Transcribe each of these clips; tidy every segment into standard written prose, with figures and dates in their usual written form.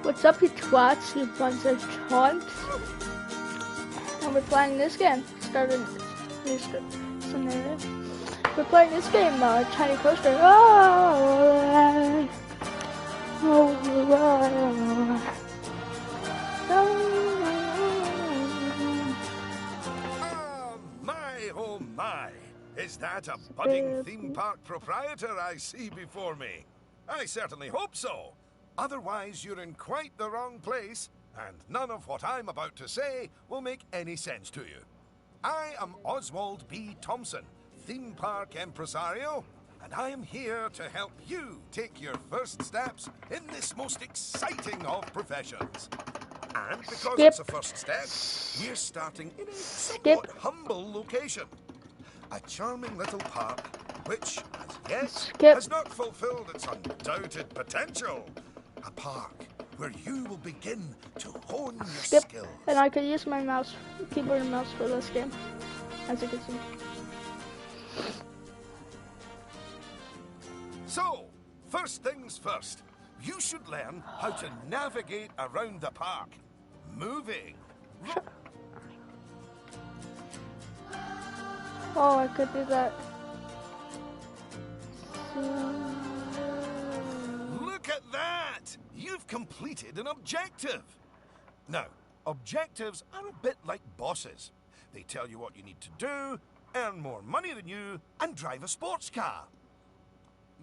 What's up, you twats, you bunch of taunts? And we're playing this game. Started new scenario. We're playing this game, Tiny Coaster. Oh, my, oh my! Is that a budding theme park proprietor I see before me? I certainly hope so. Otherwise, you're in quite the wrong place, and none of what I'm about to say will make any sense to you. I am Oswald B. Thompson, theme park impresario, and I am here to help you take your first steps in this most exciting of professions. And because it's a first step, we're starting in a somewhat humble location. A charming little park which, as yet, has not fulfilled its undoubted potential. A park where you will begin to hone your skills. And I could use my mouse, keyboard and mouse for this game, as you can see. So, first things first, you should learn how to navigate around the park. Moving. Oh, I could do that. Look at that! You've completed an objective. Now, objectives are a bit like bosses. They tell you what you need to do, earn more money than you, and drive a sports car.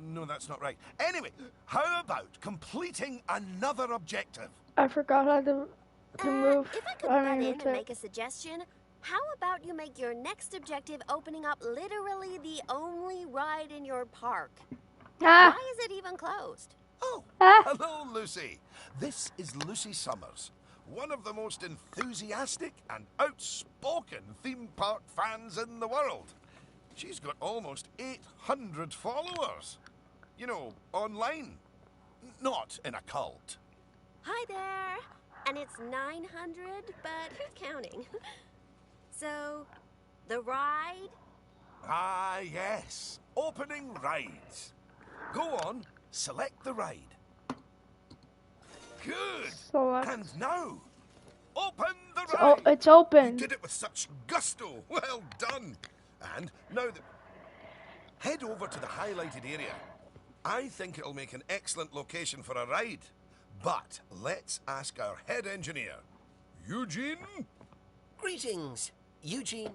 No, that's not right. Anyway, how about completing another objective? I forgot how to move. If I could butt in and make a suggestion, how about you make your next objective opening up literally the only ride in your park? Why is it even closed? Oh, hello, Lucy. This is Lucy Summers, one of the most enthusiastic and outspoken theme park fans in the world. She's got almost 800 followers. You know, online. Not in a cult. Hi there. And it's 900, but who's counting? So, the ride? Ah, yes. Opening rides. Go on, select the ride. Good. And now, open the ride. It's open. You did it with such gusto. Well done. And now, head over to the highlighted area. I think it'll make an excellent location for a ride. But let's ask our head engineer, Eugene. Greetings, Eugene.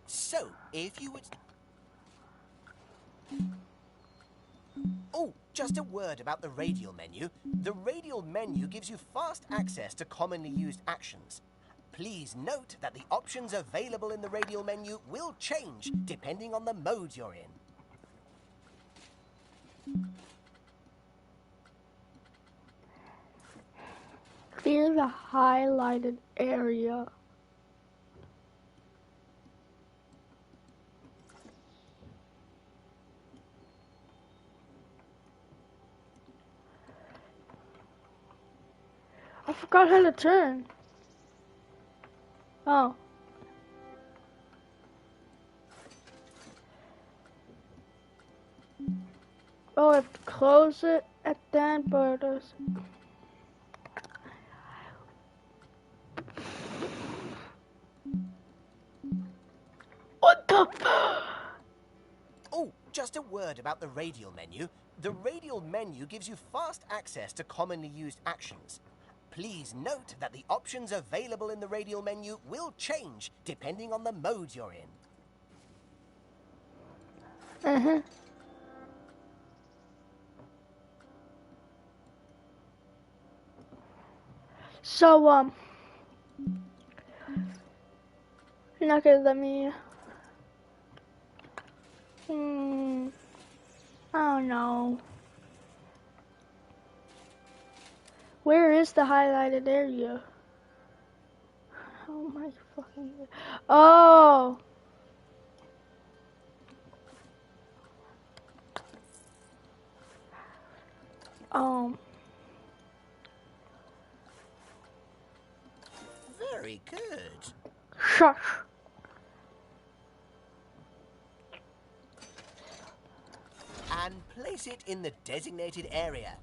So, if you would... Oh, just a word about the radial menu. The radial menu gives you fast access to commonly used actions. Please note that the options available in the radial menu will change depending on the mode you're in. Clear the highlighted area. I forgot how to turn. Oh. Oh, I have to close it at the end, but what the? Oh, just a word about the radial menu. The radial menu gives you fast access to commonly used actions. Please note that the options available in the radial menu will change depending on the mode you're in. So, you're not gonna let me, oh no. Where is the highlighted area? Oh my fucking, oh. Very good. Shush. And place it in the designated area.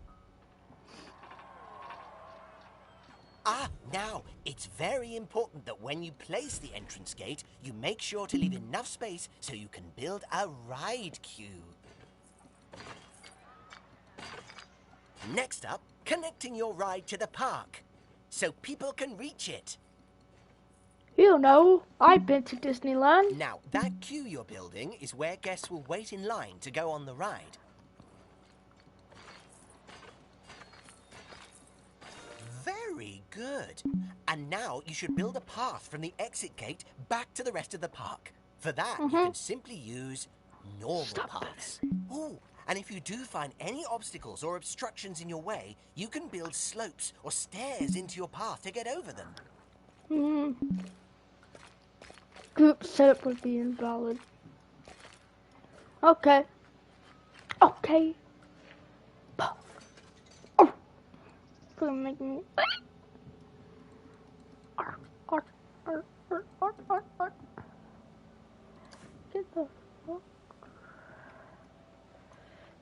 Now, it's very important that when you place the entrance gate, you make sure to leave enough space so you can build a ride queue. Next up, connecting your ride to the park, so people can reach it. You know, I've been to Disneyland. Now, that queue you're building is where guests will wait in line to go on the ride. Very good. And now you should build a path from the exit gate back to the rest of the park. For that, you can simply use normal paths. Oh, and if you do find any obstacles or obstructions in your way, you can build slopes or stairs into your path to get over them. Group setup would be invalid. Okay. Okay. Oh. Gonna make me. Get the fuck.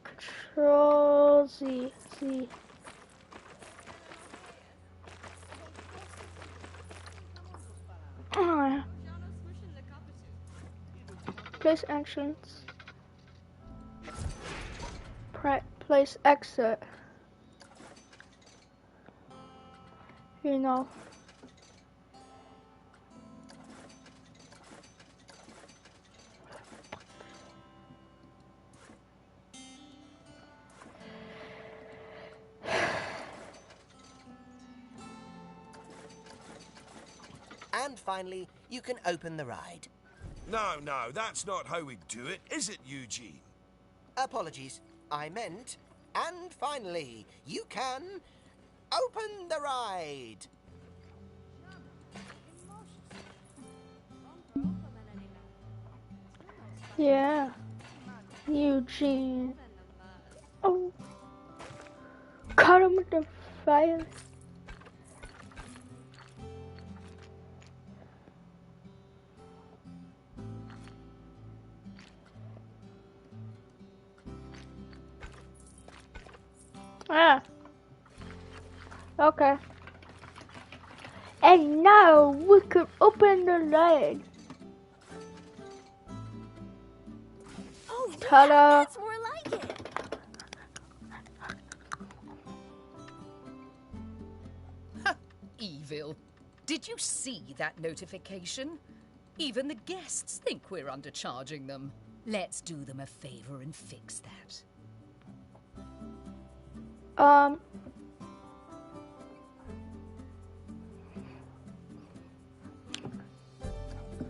Control Z. Z. Place entrance. Place exit. You know. And finally, you can open the ride. No, that's not how we do it, is it, Eugene? Apologies, I meant, and finally, you can open the ride. Yeah, Eugene. Oh, cut him with the fire. Ah. Okay. And now we can open the lid. Oh, yeah, Ta-da. that's more like it. Evil. Did you see that notification? Even the guests think we're undercharging them. Let's do them a favor and fix that.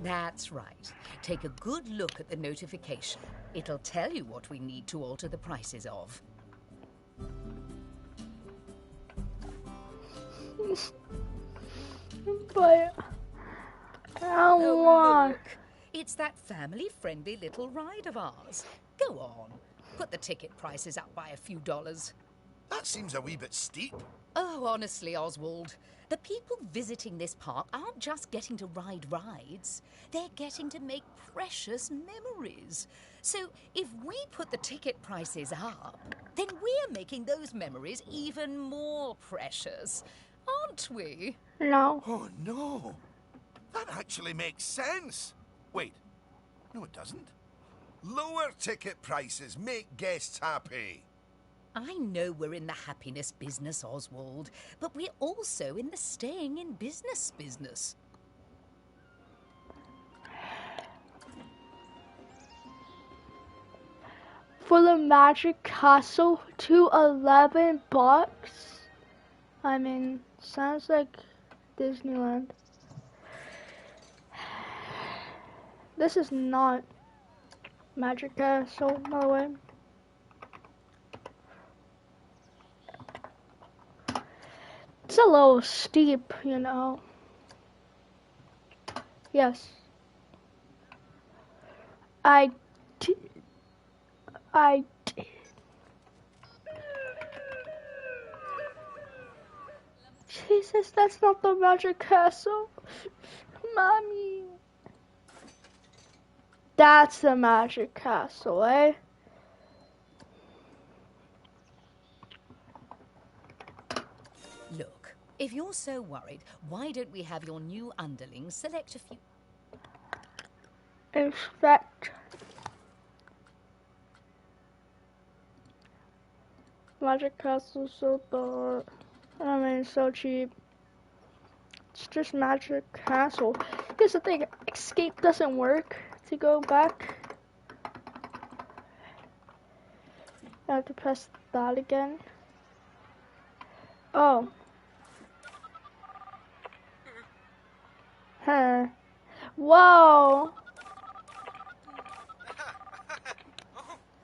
That's right. Take a good look at the notification. It'll tell you what we need to alter the prices of. But how long? Look. It's that family-friendly little ride of ours. Go on. Put the ticket prices up by a few dollars. That seems a wee bit steep. Oh, honestly, Oswald, the people visiting this park aren't just getting to ride rides. They're getting to make precious memories. So if we put the ticket prices up, then we're making those memories even more precious, aren't we? No. Oh, no. That actually makes sense. Wait. No, it doesn't. Lower ticket prices make guests happy. I know we're in the happiness business, Oswald, but we're also in the staying in business business. For the Magic Castle, $211. I mean, sounds like Disneyland. This is not Magic Castle, by the way. It's a little steep, you know. Yes. I did. Jesus, that's not the Magic Castle. Mommy. That's the Magic Castle, eh? Look, If you're so worried, why don't we have your new underlings select a few... Expect. Magic Castle so bad. I mean, so cheap. It's just Magic Castle. Here's the thing, escape doesn't work to go back. I have to press that again. Oh. Huh. Whoa!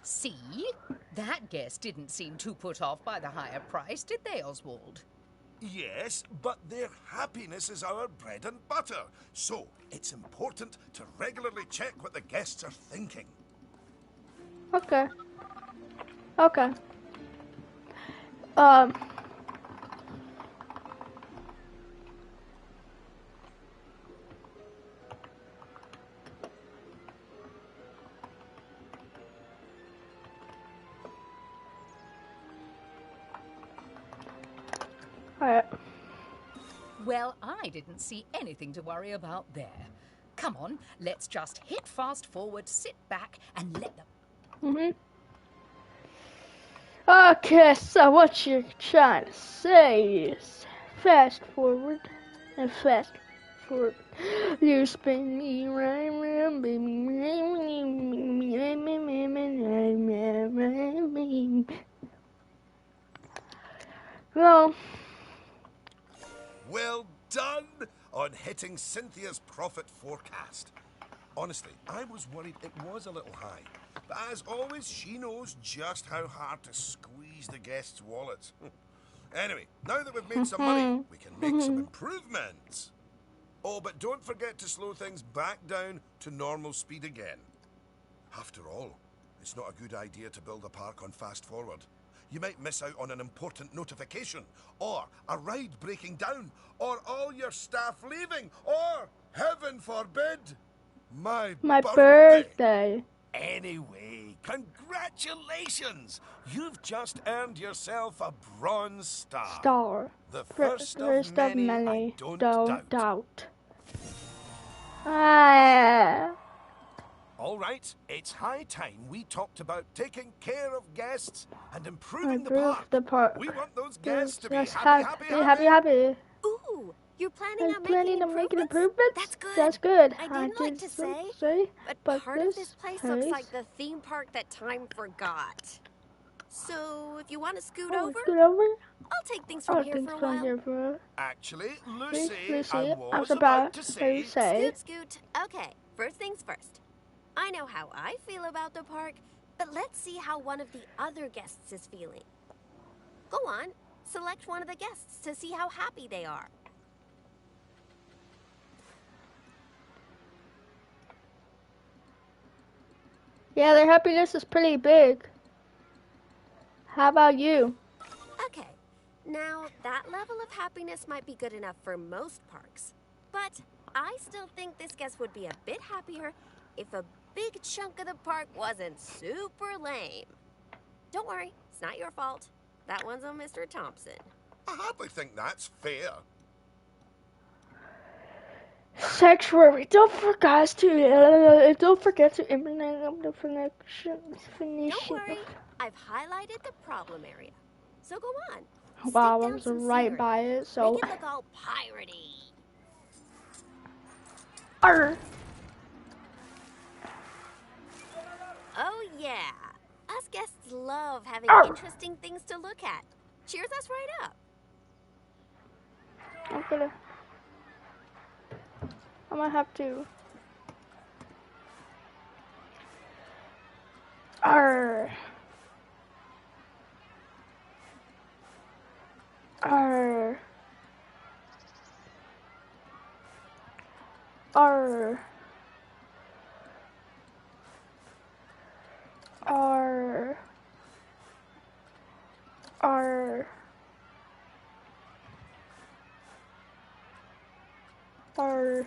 See? That guest didn't seem too put off by the higher price, did they, Oswald? Yes, but their happiness is our bread and butter. So, it's important to regularly check what the guests are thinking. Okay. Okay. Alright. Well, I didn't see anything to worry about there. Come on, let's just hit fast forward, sit back, and let them... Okay, so what you're trying to say is fast forward and fast forward. You spin me right round, baby. Well, Well done on hitting Cynthia's profit forecast. Honestly, I was worried it was a little high. But as always, she knows just how hard to squeeze the guests' wallets. Anyway, now that we've made some money, we can make some improvements. Oh, but don't forget to slow things back down to normal speed again. After all, it's not a good idea to build a park on fast forward. You might miss out on an important notification, or a ride breaking down, or all your staff leaving, or, heaven forbid, my birthday. Anyway, congratulations! You've just earned yourself a bronze star. The first of many, I don't doubt. All right, it's high time we talked about taking care of guests and improving the park. We want those guests to be happy. Ooh, you're planning on making improvements? That's good. I didn't like to say, but part of this place looks like the theme park that time forgot. So, if you want to scoot over, I'll take things from here for a while. Actually, Lucy, I I was about to say... Scoot. Okay, first things first. I know how I feel about the park, but let's see how one of the other guests is feeling. Go on, select one of the guests to see how happy they are. Yeah, their happiness is pretty big. How about you? Okay, now that level of happiness might be good enough for most parks, but I still think this guest would be a bit happier if a big chunk of the park wasn't super lame. Don't worry, it's not your fault. That one's on Mr. Thompson. I hardly think that's fair. Sanctuary. Don't forget to implement the definition. Don't worry, I've highlighted the problem area. So go on. Wow, I was right by it. So. Make it look all piratey. Arr. Oh yeah, us guests love having interesting things to look at. Cheers us right up. I'm gonna have to. Arr. Arr. Arr. Arr. Arr. Arr.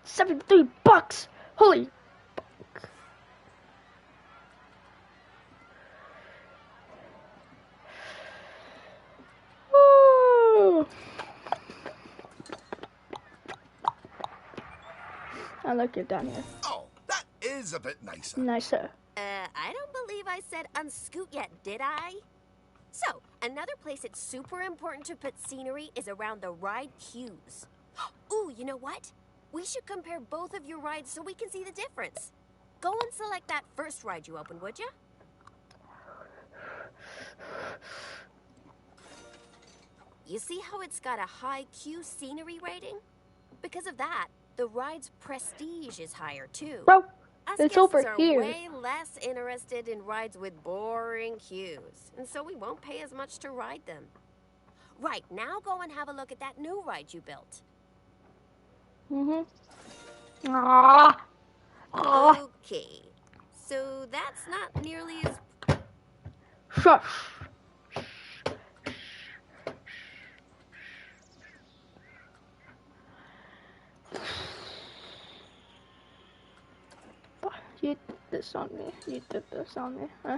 $73. Holy fuck. Woo. I like it down here. Oh, that is a bit nicer. Nicer. I don't believe I said unscoot yet, did I? So, another place it's super important to put scenery is around the ride queues. Ooh, you know what? We should compare both of your rides so we can see the difference. Go and select that first ride you opened, would you? You see how it's got a high queue scenery rating? Because of that, the ride's prestige is higher too. Bro, Us it's guests over are here. way less interested in rides with boring queues, and so we won't pay as much to ride them. Right, now go and have a look at that new ride you built. Ah. Ah. Okay, so that's not nearly as... Shush. You did this on me. You did this on me. Eh.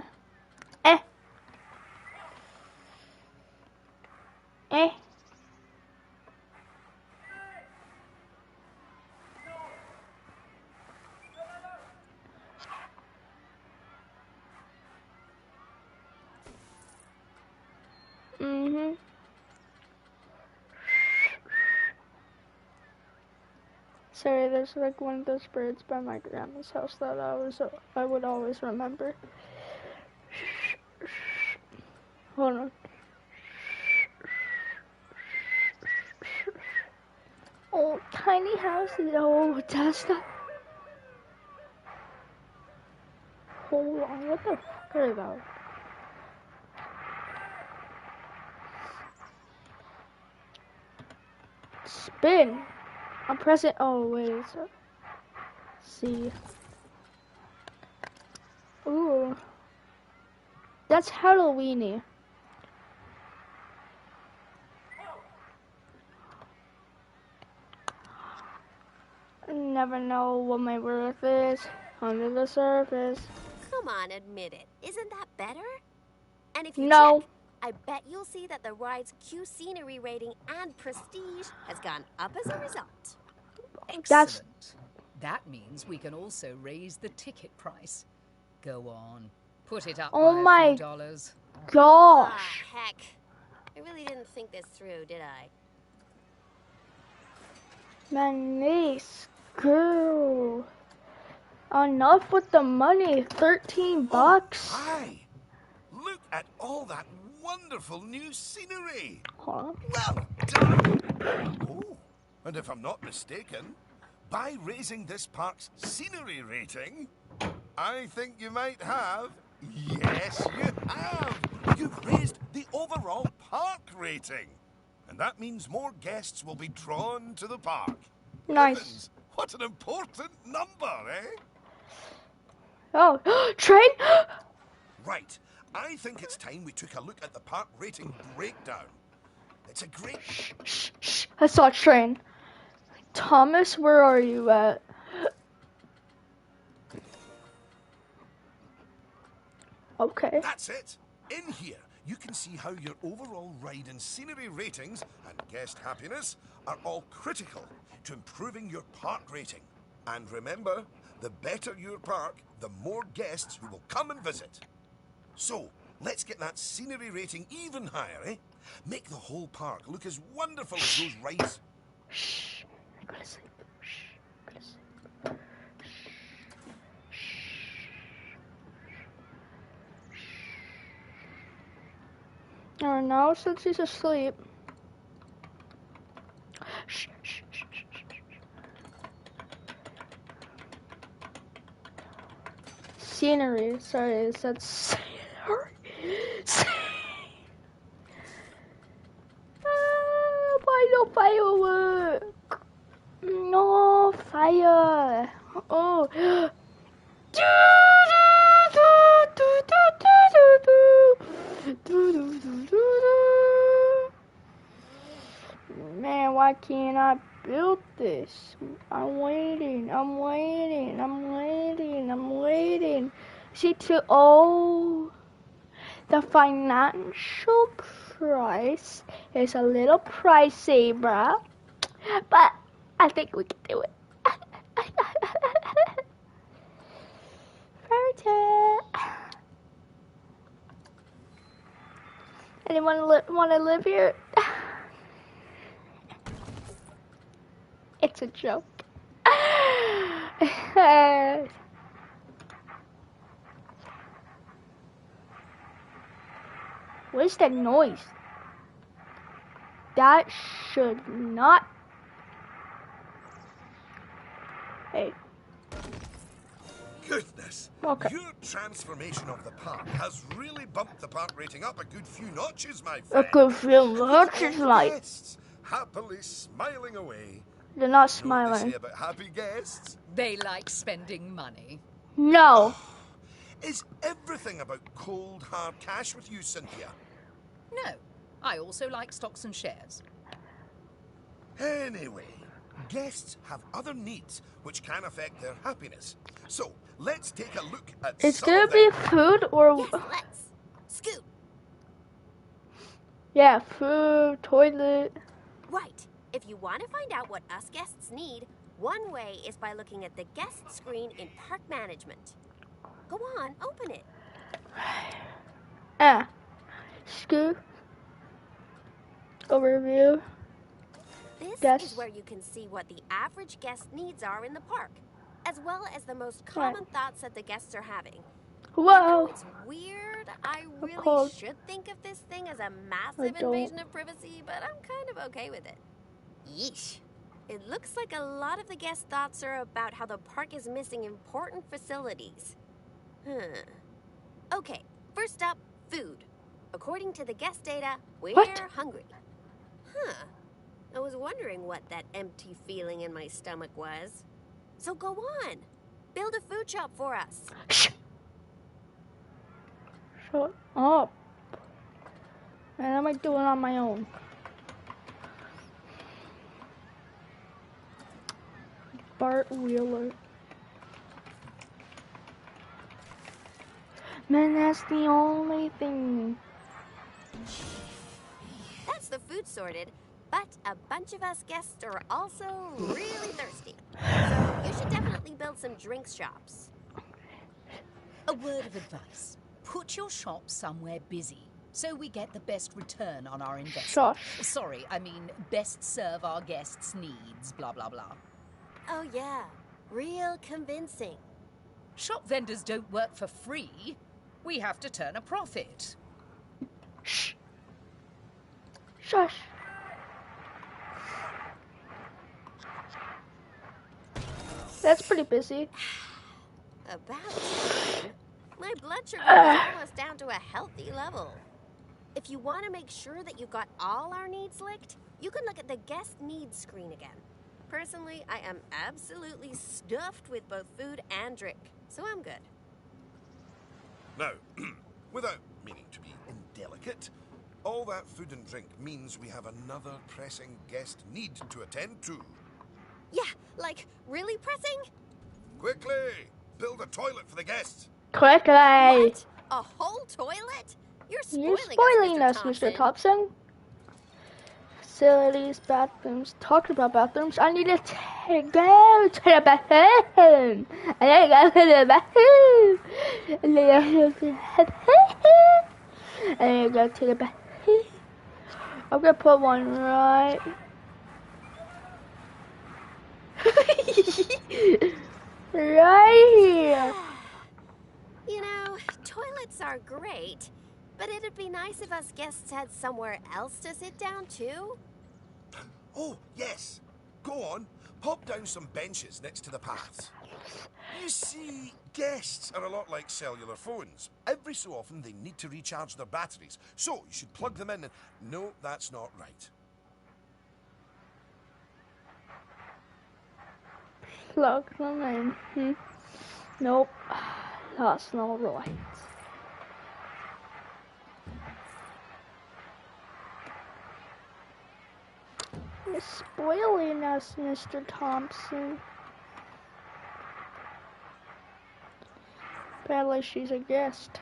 Sorry, there's like one of those birds by my grandma's house that I would always remember. Hold on. Oh, tiny houses. Oh, that's that. Hold on. What the fuck are those? Spin. I'm pressing. Oh, wait. See. Ooh. That's Halloweeny. Never know what my worth is under the surface. Come on, admit it. Isn't that better? And if you No. check, I bet you'll see that the ride's queue scenery rating and prestige has gone up as a result. Excellent. That means we can also raise the ticket price. Go on. Put it up Oh by my a few dollars. gosh. Ah, heck. I really didn't think this through, did I? My niece, girl. Enough with the money. 13 bucks. Hi! Look at all that wonderful new scenery! Huh? Well done! Oh, and if I'm not mistaken, by raising this park's scenery rating, I think you might have... Yes, you have! You've raised the overall park rating! And that means more guests will be drawn to the park. Nice. Heavens, what an important number, eh? Oh, train? Right. I think it's time we took a look at the park rating breakdown. It's a great... Shh. I saw a train. Thomas, where are you at? Okay. That's it. In here, you can see how your overall ride and scenery ratings and guest happiness are all critical to improving your park rating. And remember, the better your park, the more guests who will come and visit. So, let's get that scenery rating even higher, eh? Make the whole park look as wonderful as those rides. Shh. Go to sleep. Shh. Go to sleep. Alright, now since he's asleep. Shh. Scenery. Sorry, I said scenery. Why no firework? No fire. Oh. Man, why can't I build this? I'm waiting. See, the financial price is a little pricey, bruh. But I think we can do it. want to live here? It's a joke. What is that noise? That should not. Hey. Goodness. Okay. Your transformation of the park has really bumped the park rating up a good few notches, my A friend. good film. With What's all it the like? guests happily smiling away. They're not Know what they smiling. say about happy guests? They like spending money. No. Is everything about cold, hard cash with you, Cynthia? No, I also like stocks and shares. Anyway, guests have other needs which can affect their happiness. So, let's take a look at It's some gonna of be them. food or Yes, let's. Scoot. yeah, food, toilet. Right. If you want to find out what us guests need, one way is by looking at the guest screen in park management. Go on, open it. Scoot. Overview. This Guest. is where you can see what the average guest needs are in the park, as well as the most common thoughts that the guests are having. I know Whoa. it's weird. I really cold. should think of this thing as a massive don't. invasion of privacy, but I'm kind of okay with it. Yeesh. It looks like a lot of the guest thoughts are about how the park is missing important facilities. Okay, first up, food. According to the guest data, we're What? hungry. I was wondering what that empty feeling in my stomach was. So go on. Build a food shop for us. Shut up. And I'm gonna do it on my own. Bart Wheeler. Man, that's the only thing. That's the food sorted, but a bunch of us guests are also really thirsty. So you should definitely build some drinks shops. A word of advice. Put your shop somewhere busy so we get the best return on our investment. Shush. Sorry, I mean best serve our guests' needs, blah, blah, blah. Oh yeah, real convincing. Shop vendors don't work for free. We have to turn a profit. Shh. Shush. That's pretty busy. About time. My blood sugar is almost down to a healthy level. If you want to make sure that you got all our needs licked, you can look at the guest needs screen again. Personally, I am absolutely stuffed with both food and drink, so I'm good. Now, without meaning to be indelicate, all that food and drink means we have another pressing guest need to attend to. Yeah, like, really pressing? Quickly, build a toilet for the guests. Quickly. What? A whole toilet? You're You're spoiling spoiling us, Mr. Thompson. Facilities, bathrooms. Talking about bathrooms, I need to go to the bathroom. I need to go to the bathroom. I need to go to the bathroom. I'm gonna put one right. Right here. You know, toilets are great, but it'd be nice if us guests had somewhere else to sit down, too. Oh, yes. Go on, pop down some benches next to the paths. You see, guests are a lot like cellular phones. Every so often they need to recharge their batteries, so you should plug them in and... No, that's not right. Plug them in. Nope. That's not right. You're spoiling us, Mr. Thompson. Apparently she's a guest.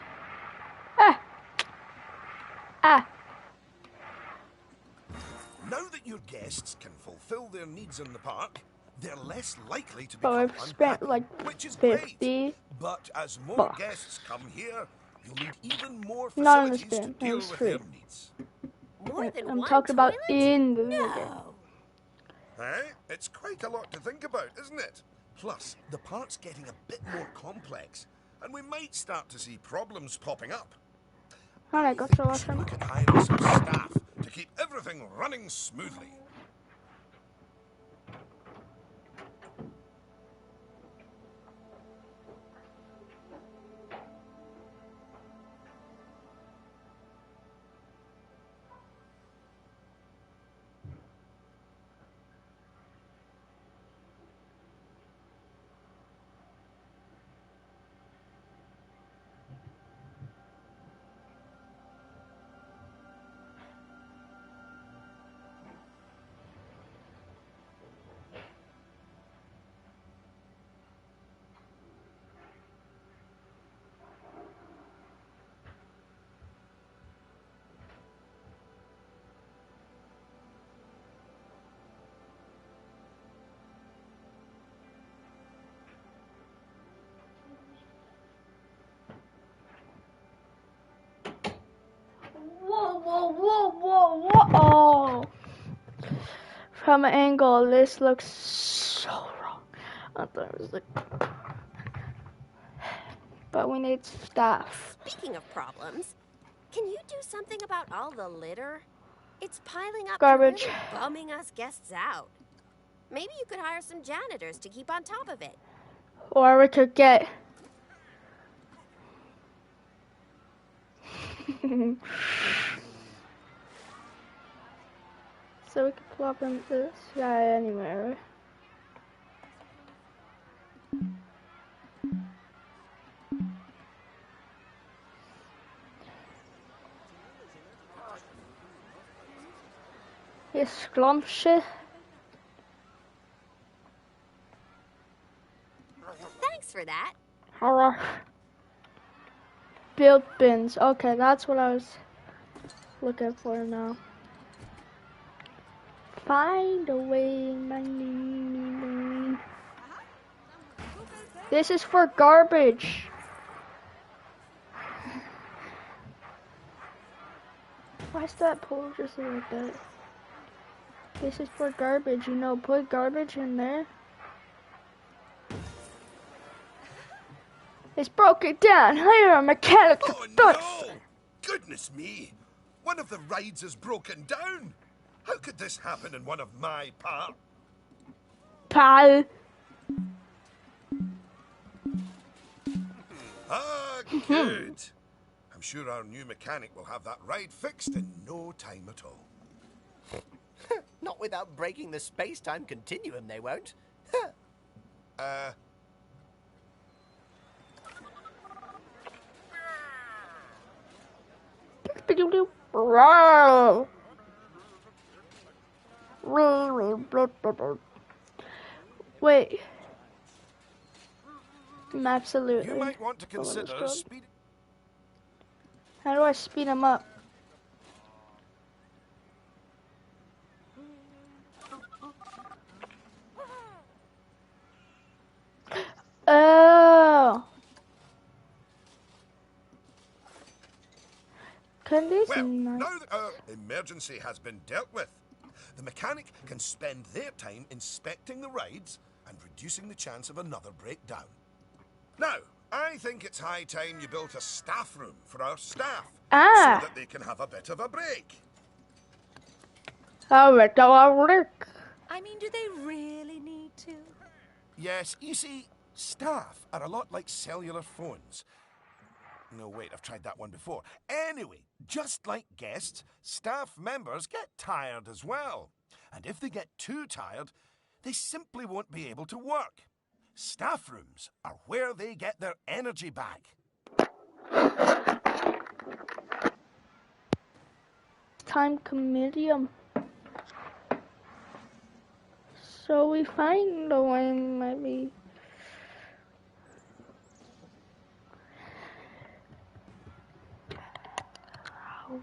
Ah! Now that your guests can fulfill their needs in the park, they're less likely to But become I've spent unhappy, like which is 50 great. But as more bucks. guests come here, you'll need even more Not in this facilities to game. deal It's with free. their needs. More than I'm one talking toilet? about in the video game. No. Eh? It's quite a lot to think about, isn't it? Plus, the park's getting a bit more complex, and we might start to see problems popping up. Alright, I go think to we watch should him. look at hiring some staff to keep everything running smoothly. Whoa. Oh. From an angle, this looks so wrong. I thought it was like... But we need staff. Speaking of problems, can you do something about all the litter? It's piling up Garbage. and really bumming us guests out. Maybe you could hire some janitors to keep on top of it. Or we could get... So we could plop in this guy anywhere. He's scrumptious. Thanks for that. Horror. Build bins. Okay, that's what I was looking for now. Find a way, money. This is for garbage. Why is that pole just like that? This is for garbage, you know, put garbage in there. It's broken down. Hire a mechanic to Oh fix no! Goodness me! One of the rides is broken down! How could this happen in one of my parks? pal. Ah, good. I'm sure our new mechanic will have that ride fixed in no time at all. Not without breaking the space-time continuum, they won't. Wow. Wait. Absolutely. You might want to consider called? speed. How do I speed him up? Oh. Can these Well, not? now that our emergency has been dealt with, the mechanic can spend their time inspecting the rides and reducing the chance of another breakdown. Now, I think it's high time you built a staff room for our staff Ah. so that they can have a bit of a break. Oh, it don't work. I mean, do they really need to? Yes, you see, staff are a lot like cellular phones. No, wait, I've tried that one before. Anyway, just like guests, staff members get tired as well. And if they get too tired, they simply won't be able to work. Staff rooms are where they get their energy back. Time comedium. So we find the one maybe.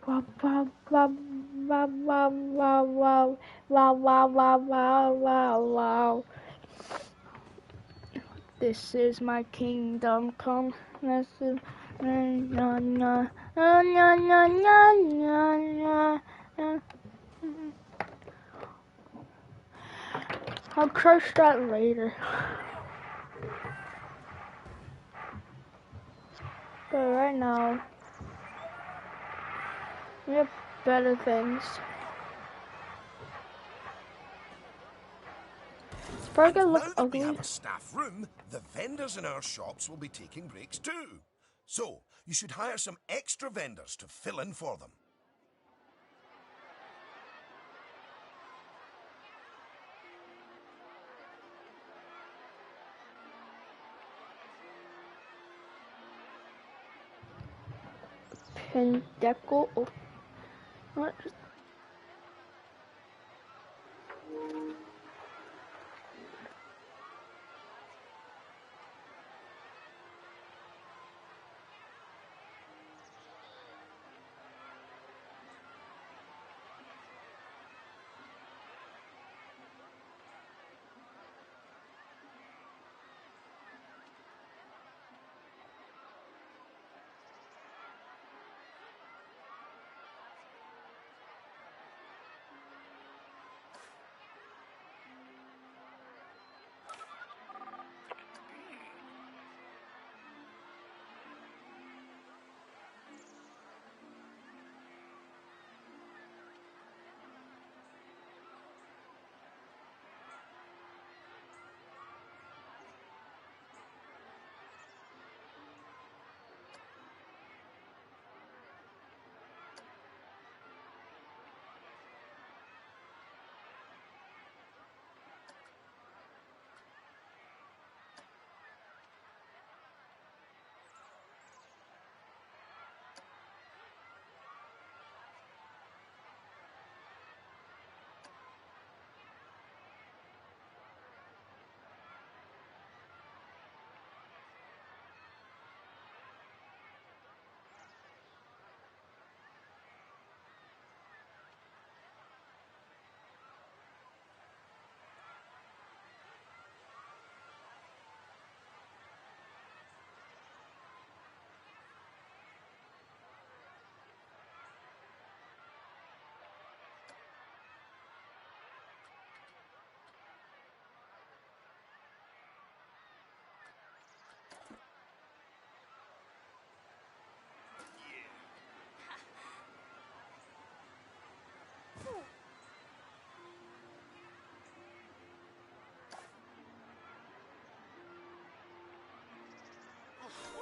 Wow, wow, wow, wow, wow, wow, wow, wow, wow, wow, wow, wow, wow. This is my kingdom come. This is I'll crush that later. But right now, we have better things. It's probably gonna And look now that we ugly. have a staff room, the vendors in our shops will be taking breaks too. So, you should hire some extra vendors to fill in for them. Pendeco. What?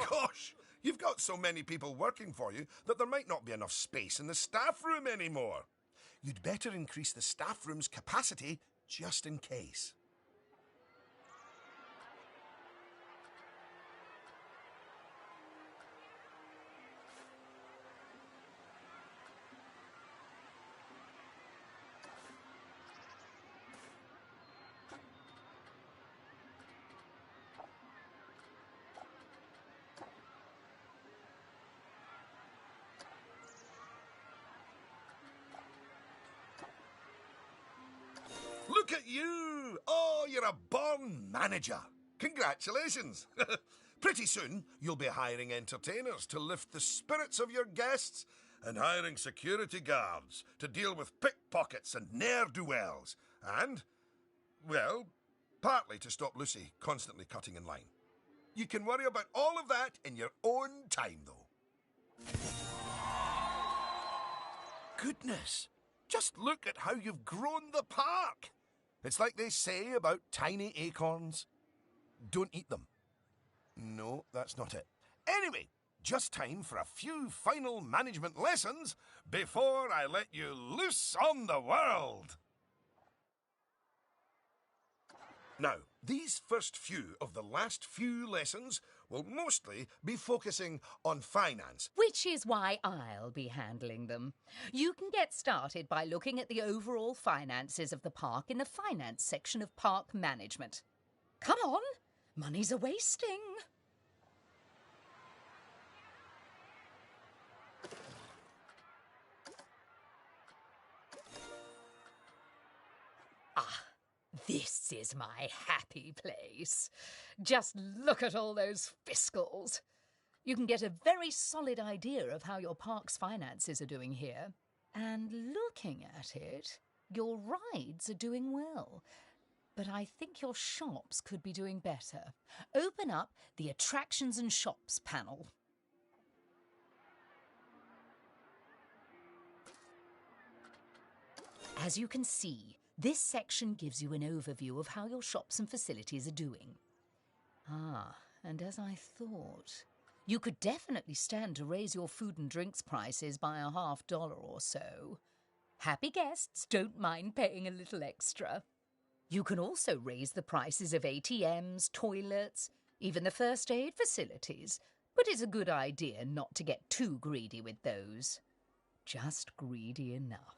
Gosh, you've got so many people working for you that there might not be enough space in the staff room anymore. You'd better increase the staff room's capacity just in case. Look at you! Oh, you're a born manager. Congratulations. Pretty soon, you'll be hiring entertainers to lift the spirits of your guests and hiring security guards to deal with pickpockets and ne'er-do-wells. And, well, partly to stop Lucy constantly cutting in line. You can worry about all of that in your own time, though. Goodness! Just look at how you've grown the park. It's like they say about tiny acorns. Don't eat them. No, that's not it. Anyway, just time for a few final management lessons before I let you loose on the world. Now, these first few of the last few lessons will mostly be focusing on finance. Which is why I'll be handling them. You can get started by looking at the overall finances of the park in the finance section of park management. Come on, money's a wasting. This is my happy place. Just look at all those fiscals. You can get a very solid idea of how your park's finances are doing here. And looking at it, your rides are doing well. But I think your shops could be doing better. Open up the Attractions and Shops panel. As you can see, this section gives you an overview of how your shops and facilities are doing. Ah, and as I thought, you could definitely stand to raise your food and drinks prices by $50 or so. Happy guests don't mind paying a little extra. You can also raise the prices of ATMs, toilets, even the first aid facilities, but it's a good idea not to get too greedy with those. Just greedy enough.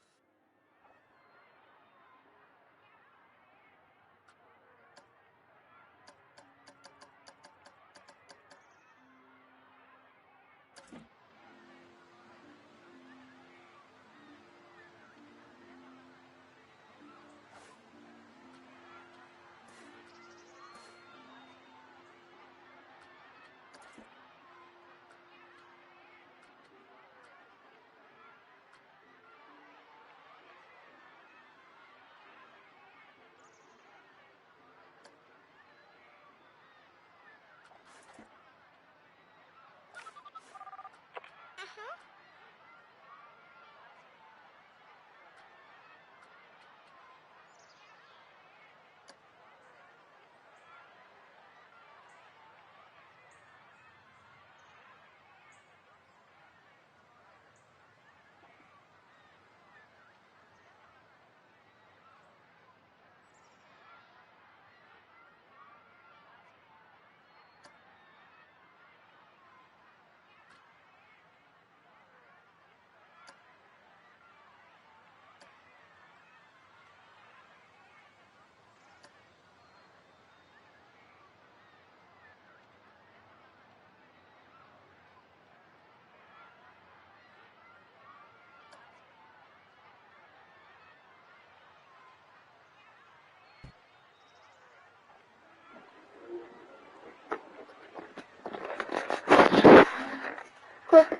Quick,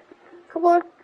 come on.